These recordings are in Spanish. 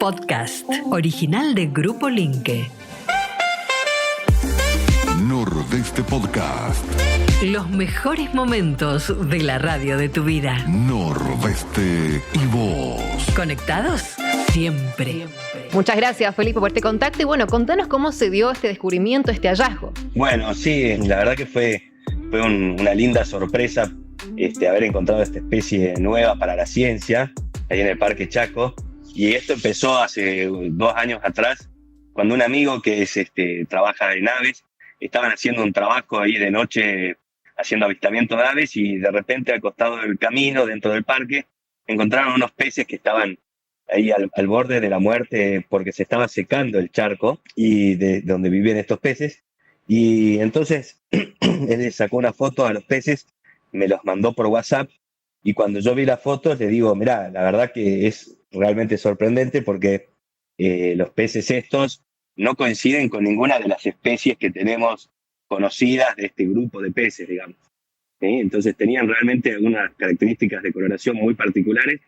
podcast original de Grupo Linke. Nordeste Podcast. Los mejores momentos de la radio de tu vida. Nordeste y vos. ¿Conectados? Siempre. Muchas gracias, Felipe, por este contacto. Y bueno, contanos cómo se dio este descubrimiento, este hallazgo. Bueno, sí, la verdad que fue una linda sorpresa haber encontrado esta especie nueva para la ciencia ahí en el Parque Chaco. Y esto empezó hace 2 años atrás, cuando un amigo que trabaja en aves, estaban haciendo un trabajo ahí de noche, haciendo avistamiento de aves, y de repente al costado del camino, dentro del parque, encontraron unos peces que estaban ahí al borde de la muerte porque se estaba secando el charco y de donde vivían estos peces. Y entonces él le sacó una foto a los peces, me los mandó por WhatsApp, y cuando yo vi la foto le digo, mirá, la verdad que es realmente sorprendente porque los peces estos no coinciden con ninguna de las especies que tenemos conocidas de este grupo de peces, digamos. ¿Sí? Entonces tenían realmente algunas características de coloración muy particulares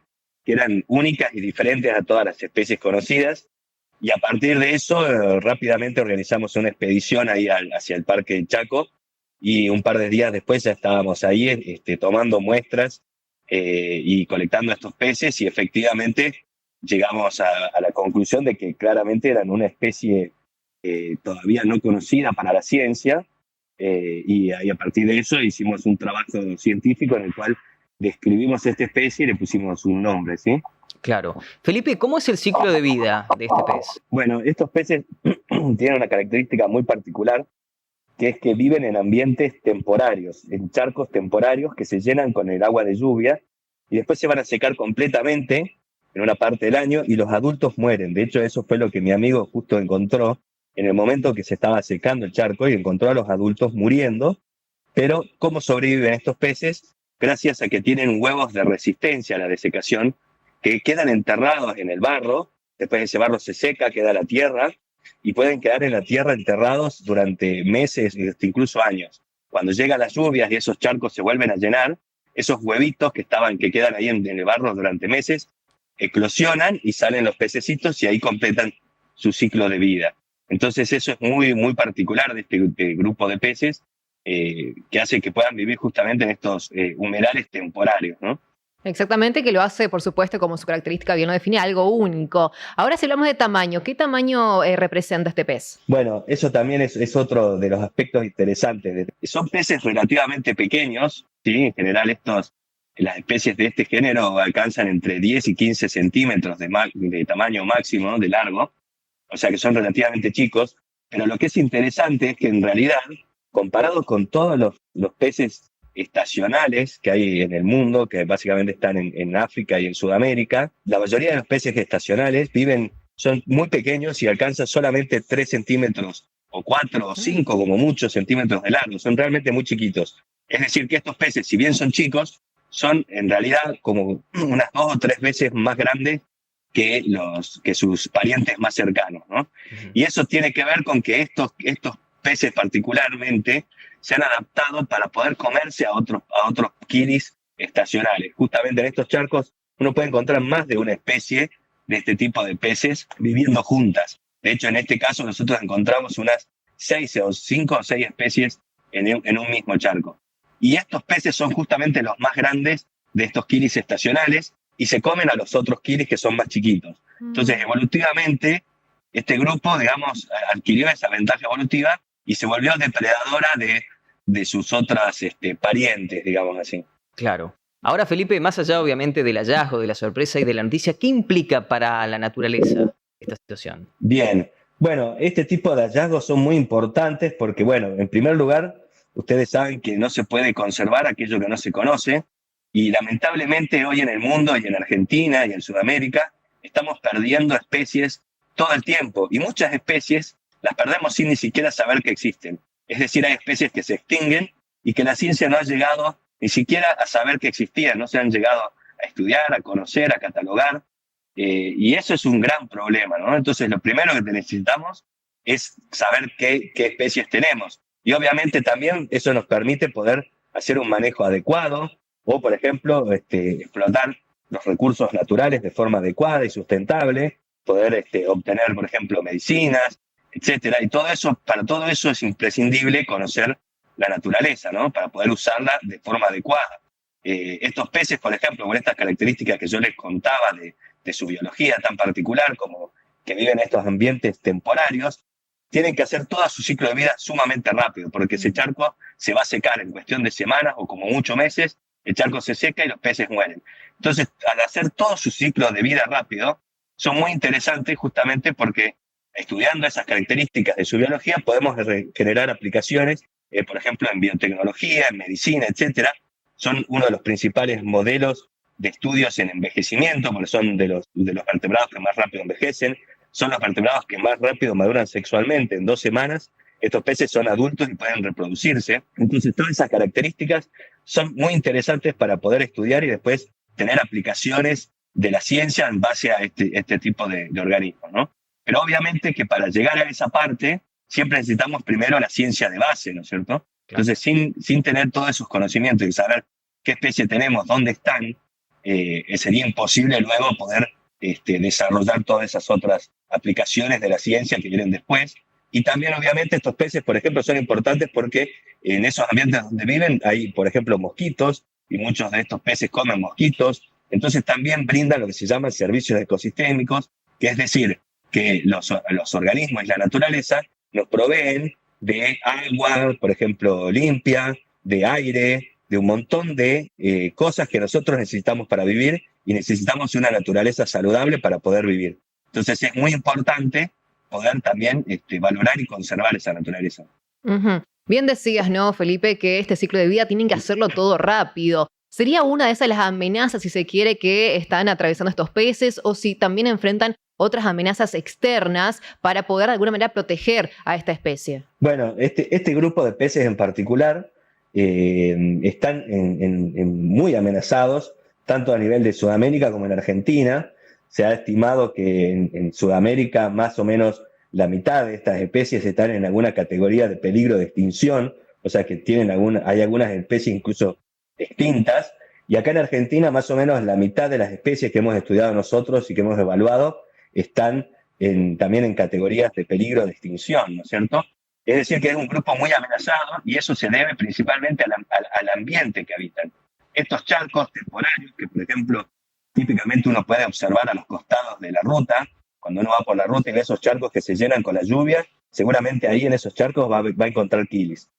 que eran únicas y diferentes a todas las especies conocidas. Y a partir de eso, rápidamente organizamos una expedición ahí hacia el Parque Chaco, y un par de días después ya estábamos ahí tomando muestras y colectando estos peces, y efectivamente llegamos a la conclusión de que claramente eran una especie todavía no conocida para la ciencia, y a partir de eso hicimos un trabajo científico en el cual describimos esta especie y le pusimos un nombre, ¿sí? Claro. Felipe, ¿cómo es el ciclo de vida de este pez? Bueno, estos peces tienen una característica muy particular, que es que viven en ambientes temporarios, en charcos temporarios que se llenan con el agua de lluvia y después se van a secar completamente en una parte del año y los adultos mueren. De hecho, eso fue lo que mi amigo justo encontró en el momento que se estaba secando el charco, y encontró a los adultos muriendo. Pero ¿cómo sobreviven estos peces? Gracias a que tienen huevos de resistencia a la desecación que quedan enterrados en el barro. Después ese barro se seca, queda la tierra, y pueden quedar en la tierra enterrados durante meses, incluso años. Cuando llegan las lluvias y esos charcos se vuelven a llenar, esos huevitos que quedan ahí en el barro durante meses, eclosionan y salen los pececitos y ahí completan su ciclo de vida. Entonces eso es muy, muy particular de este grupo de peces, que hace que puedan vivir justamente en estos humedales temporarios, ¿no? Exactamente, que lo hace, por supuesto, como su característica bien lo define, algo único. Ahora, si hablamos de tamaño, ¿qué tamaño representa este pez? Bueno, eso también es otro de los aspectos interesantes. Son peces relativamente pequeños, ¿sí? En general las especies de este género alcanzan entre 10 y 15 centímetros de tamaño máximo, de largo, o sea que son relativamente chicos, pero lo que es interesante es que en realidad, comparado con todos los peces estacionales que hay en el mundo, que básicamente están en África y en Sudamérica, la mayoría de los peces estacionales son muy pequeños y alcanzan solamente 3 centímetros o 4 o 5 como muchos centímetros de largo, son realmente muy chiquitos. Es decir, que estos peces, si bien son chicos, son en realidad como unas 2 o 3 veces más grandes que sus parientes más cercanos, ¿no? Uh-huh. Y eso tiene que ver con que estos peces particularmente se han adaptado para poder comerse a otros kilis estacionales. Justamente en estos charcos uno puede encontrar más de una especie de este tipo de peces viviendo juntas. De hecho, en este caso nosotros encontramos unas 5 o 6 especies en un mismo charco. Y estos peces son justamente los más grandes de estos kilis estacionales y se comen a los otros kilis que son más chiquitos. Entonces, evolutivamente, este grupo, digamos, adquirió esa ventaja evolutiva y se volvió depredadora de sus otras parientes, digamos así. Claro. Ahora, Felipe, más allá obviamente del hallazgo, de la sorpresa y de la noticia, ¿qué implica para la naturaleza esta situación? Bien, bueno, este tipo de hallazgos son muy importantes porque, bueno, en primer lugar, ustedes saben que no se puede conservar aquello que no se conoce, y lamentablemente hoy en el mundo y en Argentina y en Sudamérica estamos perdiendo especies todo el tiempo, y muchas especies las perdemos sin ni siquiera saber que existen. Es decir, hay especies que se extinguen y que la ciencia no ha llegado ni siquiera a saber que existían, no se han llegado a estudiar, a conocer, a catalogar, y eso es un gran problema, ¿no? Entonces, lo primero que necesitamos es saber qué especies tenemos, y obviamente también eso nos permite poder hacer un manejo adecuado, o, por ejemplo, explotar los recursos naturales de forma adecuada y sustentable. poder obtener, por ejemplo, medicinas, etcétera. Y para todo eso es imprescindible conocer la naturaleza, ¿no? Para poder usarla de forma adecuada. Estos peces, por ejemplo, con estas características que yo les contaba de su biología tan particular, como que viven en estos ambientes temporarios, tienen que hacer todo su ciclo de vida sumamente rápido, porque ese charco se va a secar en cuestión de semanas o como mucho meses, el charco se seca y los peces mueren. Entonces, al hacer todo su ciclo de vida rápido, son muy interesantes justamente porque estudiando esas características de su biología podemos generar aplicaciones, por ejemplo, en biotecnología, en medicina, etcétera. Son uno de los principales modelos de estudios en envejecimiento, porque son de los vertebrados que más rápido envejecen, son los vertebrados que más rápido maduran sexualmente. En 2 semanas, estos peces son adultos y pueden reproducirse. Entonces, todas esas características son muy interesantes para poder estudiar y después tener aplicaciones de la ciencia en base a este tipo de organismos, ¿no? Pero obviamente que para llegar a esa parte, siempre necesitamos primero la ciencia de base, ¿no es cierto? Claro. Entonces, sin tener todos esos conocimientos y saber qué especie tenemos, dónde están, sería imposible luego poder desarrollar todas esas otras aplicaciones de la ciencia que vienen después. Y también, obviamente, estos peces, por ejemplo, son importantes porque en esos ambientes donde viven hay, por ejemplo, mosquitos, y muchos de estos peces comen mosquitos. Entonces, también brindan lo que se llaman servicios ecosistémicos, que es decir, que los organismos y la naturaleza nos proveen de agua, por ejemplo, limpia, de aire, de un montón de cosas que nosotros necesitamos para vivir y necesitamos una naturaleza saludable para poder vivir. Entonces es muy importante poder también valorar y conservar esa naturaleza. Uh-huh. Bien decías, ¿no, Felipe, que este ciclo de vida tienen que hacerlo todo rápido? ¿Sería una de esas las amenazas, si se quiere, que están atravesando estos peces o si también enfrentan otras amenazas externas para poder de alguna manera proteger a esta especie? Bueno, este grupo de peces en particular están muy amenazados, tanto a nivel de Sudamérica como en Argentina. Se ha estimado que en Sudamérica más o menos la mitad de estas especies están en alguna categoría de peligro de extinción, o sea que hay algunas especies incluso extintas, y acá en Argentina más o menos la mitad de las especies que hemos estudiado nosotros y que hemos evaluado están también en categorías de peligro de extinción, ¿no es cierto? Es decir, que es un grupo muy amenazado y eso se debe principalmente al ambiente que habitan. Estos charcos temporarios que, por ejemplo, típicamente uno puede observar a los costados de la ruta, cuando uno va por la ruta y ve esos charcos que se llenan con la lluvia, seguramente ahí en esos charcos va a encontrar quilis.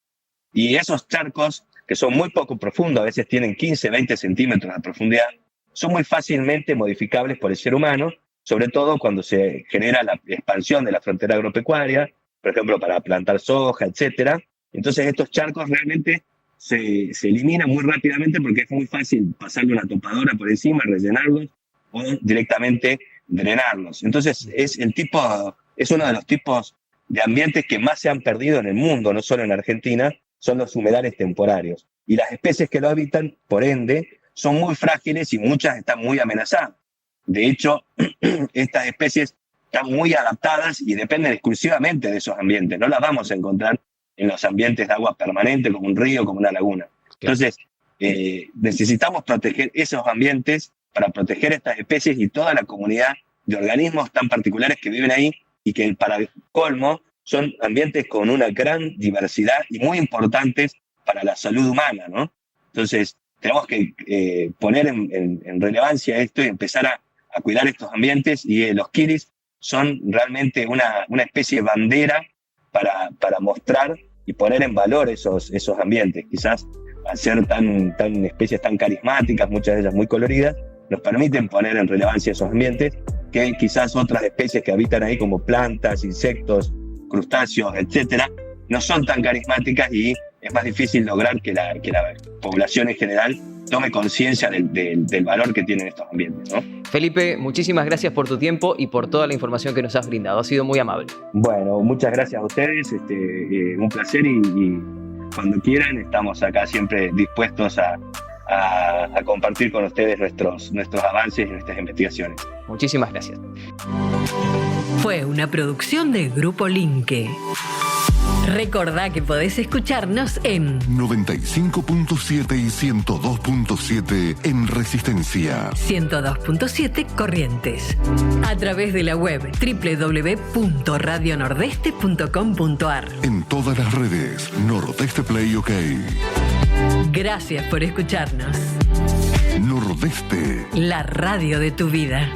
Y esos charcos, que son muy poco profundos, a veces tienen 15, 20 centímetros de profundidad, son muy fácilmente modificables por el ser humano, sobre todo cuando se genera la expansión de la frontera agropecuaria, por ejemplo, para plantar soja, etc. Entonces estos charcos realmente se eliminan muy rápidamente porque es muy fácil pasarle una topadora por encima, rellenarlos o directamente drenarlos. Entonces es uno de los tipos de ambientes que más se han perdido en el mundo, no solo en Argentina, son los humedales temporarios. Y las especies que lo habitan, por ende, son muy frágiles y muchas están muy amenazadas. De hecho, estas especies están muy adaptadas y dependen exclusivamente de esos ambientes. No las vamos a encontrar en los ambientes de agua permanente, como un río, como una laguna. Entonces, necesitamos proteger esos ambientes para proteger estas especies y toda la comunidad de organismos tan particulares que viven ahí y que, para colmo, son ambientes con una gran diversidad y muy importantes para la salud humana, ¿no? Entonces, tenemos que poner en relevancia esto y empezar a cuidar estos ambientes, y los quilis son realmente una especie de bandera para mostrar y poner en valor esos ambientes. Quizás al ser tan especies tan carismáticas, muchas de ellas muy coloridas, nos permiten poner en relevancia esos ambientes que quizás otras especies que habitan ahí, como plantas, insectos, crustáceos, etcétera, no son tan carismáticas y es más difícil lograr que la población en general tome conciencia del valor que tienen estos ambientes, ¿no? Felipe, muchísimas gracias por tu tiempo y por toda la información que nos has brindado. Ha sido muy amable. Bueno, muchas gracias a ustedes. Un placer y cuando quieran estamos acá siempre dispuestos a compartir con ustedes nuestros avances y nuestras investigaciones. Muchísimas gracias. Fue una producción de Grupo Linke. Recordá que podés escucharnos en 95.7 y 102.7 en Resistencia. 102.7 Corrientes. A través de la web www.radionordeste.com.ar. En todas las redes, Nordeste Play OK. Gracias por escucharnos. Nordeste. La radio de tu vida.